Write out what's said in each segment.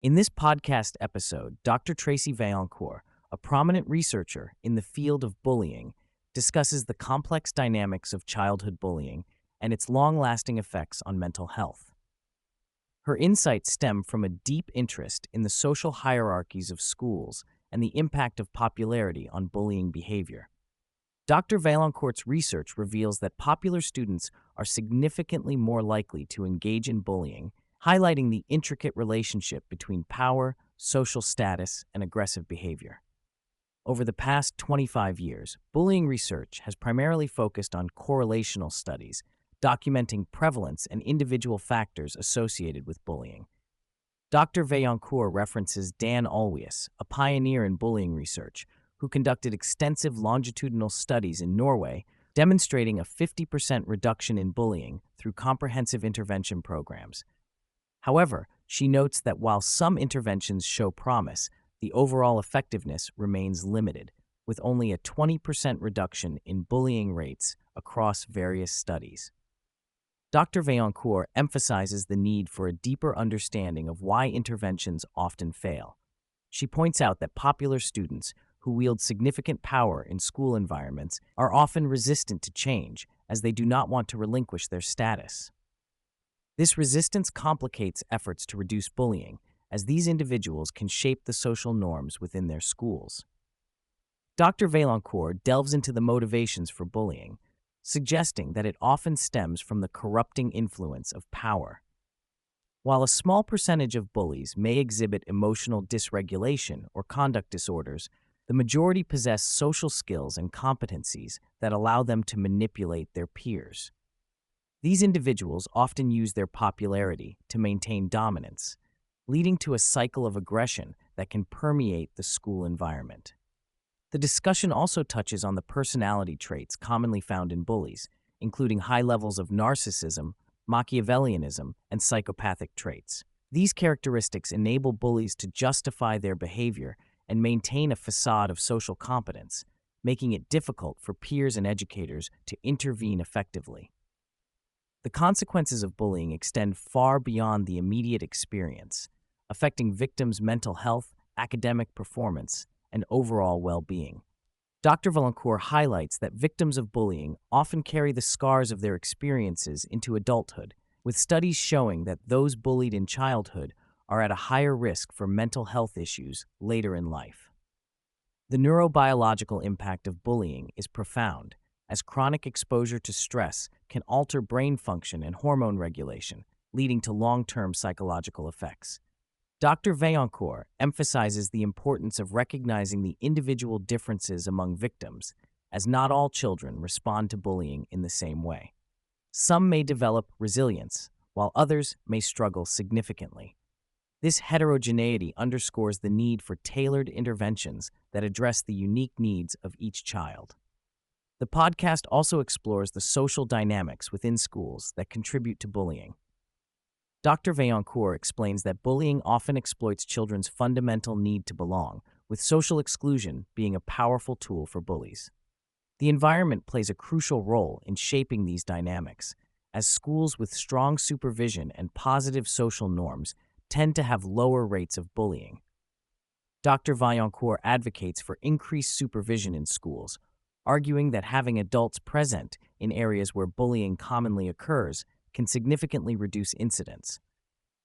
In this podcast episode, Dr. Tracy Vaillancourt, a prominent researcher in the field of bullying, discusses the complex dynamics of childhood bullying and its long-lasting effects on mental health. Her insights stem from a deep interest in the social hierarchies of schools and the impact of popularity on bullying behavior. Dr. Vaillancourt's research reveals that popular students are significantly more likely to engage in bullying, highlighting the intricate relationship between power, social status, and aggressive behavior. Over the past 25 years, bullying research has primarily focused on correlational studies, documenting prevalence and individual factors associated with bullying. Dr. Vaillancourt references Dan Olweus, a pioneer in bullying research, who conducted extensive longitudinal studies in Norway, demonstrating a 50% reduction in bullying through comprehensive intervention programs. However, she notes that while some interventions show promise, the overall effectiveness remains limited, with only a 20% reduction in bullying rates across various studies. Dr. Vaillancourt emphasizes the need for a deeper understanding of why interventions often fail. She points out that popular students who wield significant power in school environments are often resistant to change, as they do not want to relinquish their status. This resistance complicates efforts to reduce bullying, as these individuals can shape the social norms within their schools. Dr. Vaillancourt delves into the motivations for bullying, suggesting that it often stems from the corrupting influence of power. While a small percentage of bullies may exhibit emotional dysregulation or conduct disorders, the majority possess social skills and competencies that allow them to manipulate their peers. These individuals often use their popularity to maintain dominance, leading to a cycle of aggression that can permeate the school environment. The discussion also touches on the personality traits commonly found in bullies, including high levels of narcissism, Machiavellianism, and psychopathic traits. These characteristics enable bullies to justify their behavior and maintain a facade of social competence, making it difficult for peers and educators to intervene effectively. The consequences of bullying extend far beyond the immediate experience, affecting victims' mental health, academic performance, and overall well-being. Dr. Vaillancourt highlights that victims of bullying often carry the scars of their experiences into adulthood, with studies showing that those bullied in childhood are at a higher risk for mental health issues later in life. The neurobiological impact of bullying is profound, as chronic exposure to stress can alter brain function and hormone regulation, leading to long-term psychological effects. Dr. Vaillancourt emphasizes the importance of recognizing the individual differences among victims, as not all children respond to bullying in the same way. Some may develop resilience, while others may struggle significantly. This heterogeneity underscores the need for tailored interventions that address the unique needs of each child. The podcast also explores the social dynamics within schools that contribute to bullying. Dr. Vaillancourt explains that bullying often exploits children's fundamental need to belong, with social exclusion being a powerful tool for bullies. The environment plays a crucial role in shaping these dynamics, as schools with strong supervision and positive social norms tend to have lower rates of bullying. Dr. Vaillancourt advocates for increased supervision in schools, arguing that having adults present in areas where bullying commonly occurs can significantly reduce incidents.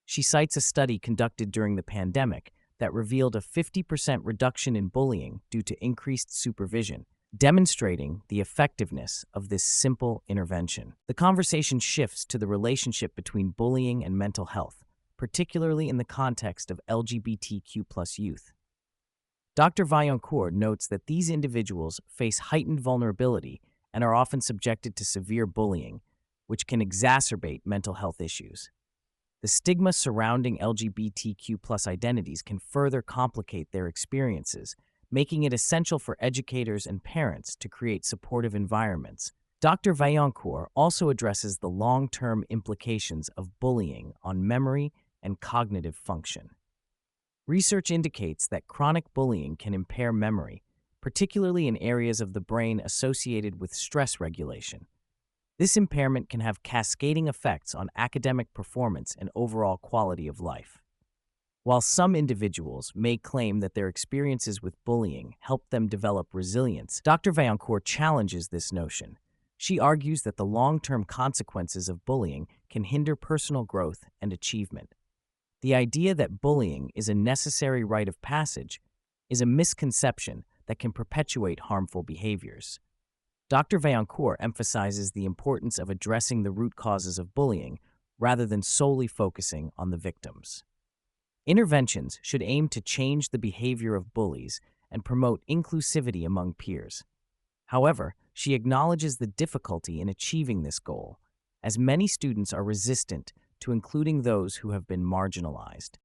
She cites a study conducted during the pandemic that revealed a 50% reduction in bullying due to increased supervision, demonstrating the effectiveness of this simple intervention. The conversation shifts to the relationship between bullying and mental health, particularly in the context of LGBTQ+ youth. Dr. Vaillancourt notes that these individuals face heightened vulnerability and are often subjected to severe bullying, which can exacerbate mental health issues. The stigma surrounding LGBTQ+ identities can further complicate their experiences, making it essential for educators and parents to create supportive environments. Dr. Vaillancourt also addresses the long-term implications of bullying on memory and cognitive function. Research indicates that chronic bullying can impair memory, particularly in areas of the brain associated with stress regulation. This impairment can have cascading effects on academic performance and overall quality of life. While some individuals may claim that their experiences with bullying help them develop resilience, Dr. Vaillancourt challenges this notion. She argues that the long-term consequences of bullying can hinder personal growth and achievement. The idea that bullying is a necessary rite of passage is a misconception that can perpetuate harmful behaviors. Dr. Vaillancourt emphasizes the importance of addressing the root causes of bullying rather than solely focusing on the victims. Interventions should aim to change the behavior of bullies and promote inclusivity among peers. However, she acknowledges the difficulty in achieving this goal, as many students are resistant to including those who have been marginalized.